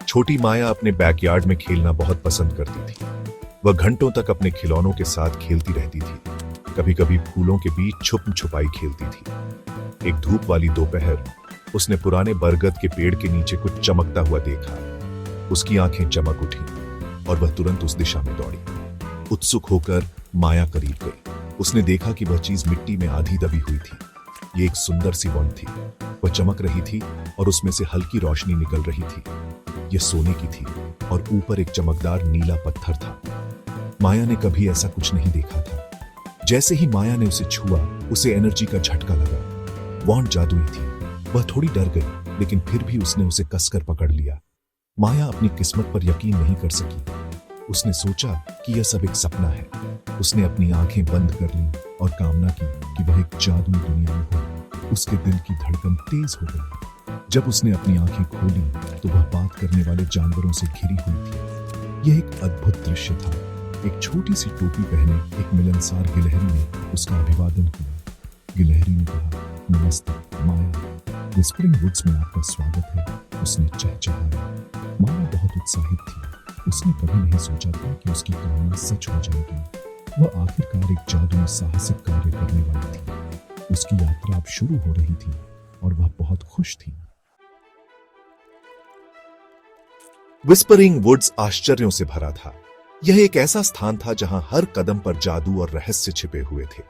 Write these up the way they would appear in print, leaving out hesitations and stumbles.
छोटी माया अपने बैकयार्ड में खेलना बहुत पसंद करती थी। वह घंटों तक अपने खिलौनों के साथ खेलती रहती थी। कभी कभी फूलों के बीच छुप छुपाई खेलती थी। एक धूप वाली दोपहर उसने पुराने बरगद के पेड़ के नीचे कुछ चमकता हुआ देखा। उसकी आंखें चमक उठी और वह तुरंत उस दिशा में दौड़ी। उत्सुक होकर माया करीब गई। उसने देखा कि वह चीज मिट्टी में आधी दबी हुई थी। ये एक सुंदर सी वॉन्ड थी। वह चमक रही थी और उसमें से हल्की रोशनी निकल रही थी। यह सोने की थी और ऊपर एक चमकदार नीला पत्थर था। माया ने कभी ऐसा कुछ नहीं देखा था। जैसे ही माया ने उसे छुआ, उसे एनर्जी का झटका लगा। वॉन्ड जादुई थी। वह थोड़ी डर गई, लेकिन फिर भी उसने उसे कसकर पकड़ लिया। माया अपनी किस्मत पर यकीन नहीं कर सकी। उसने सोचा कि यह सब एक सपना है। उसने अपनी आंखें बंद कर लीं और कामना की कि वह एक जादुई दुनिया में हो। उसके दिल की धड़कन तेज हो गई। जब उसने अपनी आंखें खोली तो वह बात करने वाले जानवरों से घिरी हुई थी। यह एक अद्भुत दृश्य था। एक छोटी सी टोपी पहने एक मिलनसार गिलहरी ने उसका अभिवादन किया। गिलहरी ने कहा, नमस्ते माया, विस्परिंग वुड्स में आपका स्वागत है। उसने चहचहाया। माया बहुत उत्साहित थी। उसने कभी नहीं सोचा था कि उसकी कामना सच हो जाएगी। वह आखिरकार एक जादुई साहसिक कार्य करने वाली थी। उसकी यात्रा अब शुरू हो रही थी और वह बहुत खुश थी। विस्परिंग वुड्स आश्चर्यों से भरा था। यह एक ऐसा स्थान था जहां हर कदम पर जादू और रहस्य छिपे हुए थे।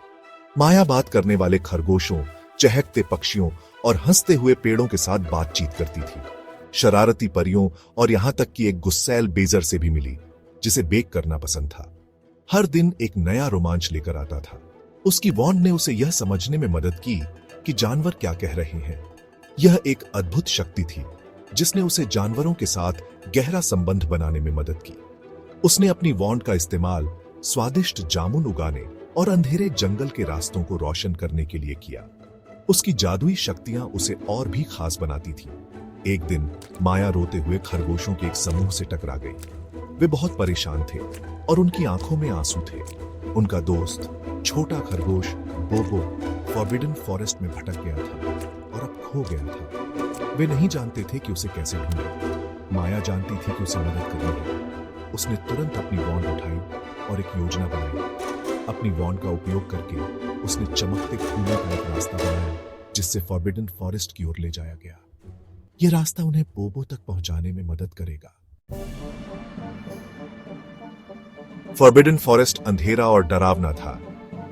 माया बात करने वाले खरगोशों, चहकते पक्षियों और हंसते हुए पेड़ों के साथ बातचीत करती थी। शरारती परियों और यहां तक कि एक गुस्सैल बेजर से भी मिली, जिसे बेक करना पसंद था। हर दिन एक नया रोमांच लेकर आता था। उसकी वॉन्ड ने उसे यह समझने में मदद की कि जानवर क्या कह रहे हैं। यह एक अद्भुत शक्ति थी जिसने उसे जानवरों के साथ गहरा संबंध बनाने में मदद की। उसने अपनी वॉन्ड का इस्तेमाल स्वादिष्ट जामुन उगाने और अंधेरे जंगल के रास्तों को रोशन करने के लिए किया। उसकी जादुई शक्तियां उसे और भी खास बनाती थी। एक दिन माया रोते हुए खरगोशों के एक समूह से टकरा गई। वे बहुत परेशान थे और उनकी आंखों में आंसू थे। उनका दोस्त छोटा खरगोश बोबो फॉरबिडन फॉरेस्ट में भटक गया था और अब खो गया था। वे नहीं जानते थे कि उसे कैसे ढूंढें। माया जानती थी कि उसे मदद करनी है। उसने तुरंत अपनी वॉन्ड उठाई और एक योजना बनाई। अपनी वॉन्ड का उपयोग करके उसने चमकते फूलों का एक रास्ता बनाया जिससे फॉरबिडन फॉरेस्ट की ओर ले जाया गया। यह रास्ता उन्हें बोबो तक पहुंचाने में मदद करेगा। फॉरबिडन फॉरेस्ट अंधेरा और डरावना था।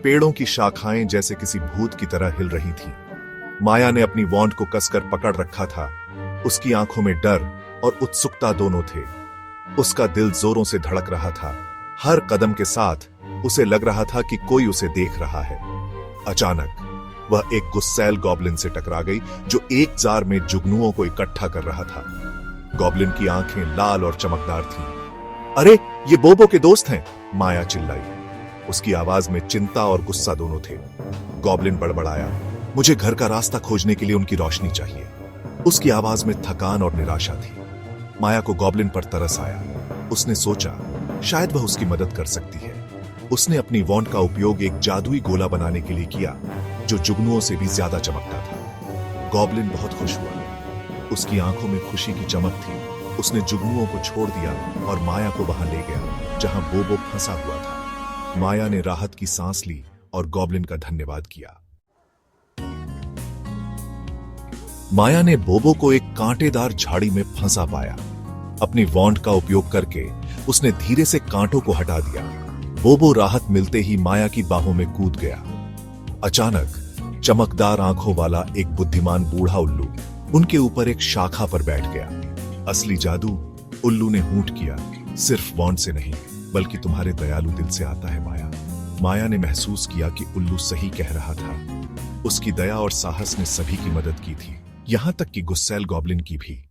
पेड़ों की शाखाएं जैसे किसी भूत की तरह हिल रही थी। माया ने अपनी वॉन्ड को कसकर पकड़ रखा था। उसकी आंखों में डर और उत्सुकता दोनों थे। उसका दिल जोरों से धड़क रहा था। हर कदम के साथ उसे लग रहा था कि कोई उसे देख रहा है। अचानक वह एक गुस्सैल गॉब्लिन से टकरा गई जो एक जार में जुगनुओं को इकट्ठा कर रहा था। गॉब्लिन की आंखें लाल और चमकदार थीं। अरे, ये बोबो के दोस्त हैं, माया चिल्लाई। उसकी आवाज में चिंता और गुस्सा दोनों थे। गॉब्लिन बड़बड़ाया, मुझे घर का रास्ता खोजने के लिए उनकी रोशनी चाहिए। उसकी आवाज में थकान और निराशा थी। माया को गॉब्लिन पर तरस आया। उसने सोचा शायद वह उसकी मदद कर सकती है। उसने अपनी वॉन्ड का उपयोग एक जादुई गोला बनाने के लिए किया जो जुगनुओं से भी ज्यादा चमकता था। गॉब्लिन बहुत खुश हुआ। उसकी आंखों में खुशी की चमक थी। उसने जुगनुओं को छोड़ दिया और माया को वहां ले गया जहां बोबो फंसा हुआ था। माया ने राहत की सांस ली और गॉब्लिन का धन्यवाद किया। माया ने बोबो को एक कांटेदार झाड़ी में फंसा पाया। अपनी वॉन्ड का उपयोग करके उसने धीरे से कांटों को हटा दिया। बोबो राहत मिलते ही माया की बाहों में कूद गया। अचानक चमकदार आंखों वाला एक बुद्धिमान बूढ़ा उल्लू उनके ऊपर एक शाखा पर बैठ गया। असली जादू, उल्लू ने हूंट किया, सिर्फ वॉन्ड से नहीं बल्कि तुम्हारे दयालु दिल से आता है माया। माया ने महसूस किया कि उल्लू सही कह रहा था। उसकी दया और साहस ने सभी की मदद की थी, यहां तक कि गुस्सैल गॉब्लिन की भी।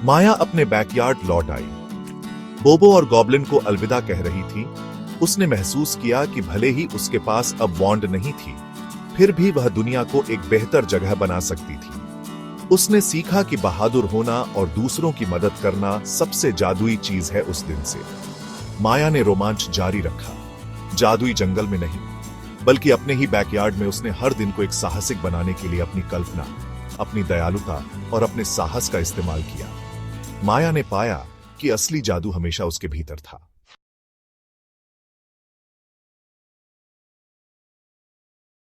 माया अपने बैकयार्ड लौट आई। बोबो और गॉब्लिन को अलविदा कह रही थी। उसने महसूस किया कि भले ही उसके पास अब वॉन्ड नहीं थी, फिर भी वह दुनिया को एक बेहतर जगह बना सकती थी। उसने सीखा कि बहादुर होना और दूसरों की मदद करना सबसे जादुई चीज है। उस दिन से माया ने रोमांच जारी रखा। जादुई जंगल में नहीं बल्कि अपने ही बैकयार्ड में उसने हर दिन को एक साहसिक बनाने के लिए अपनी कल्पना अपनी दयालुता और अपने साहस का इस्तेमाल किया। माया ने पाया कि असली जादू हमेशा उसके भीतर था।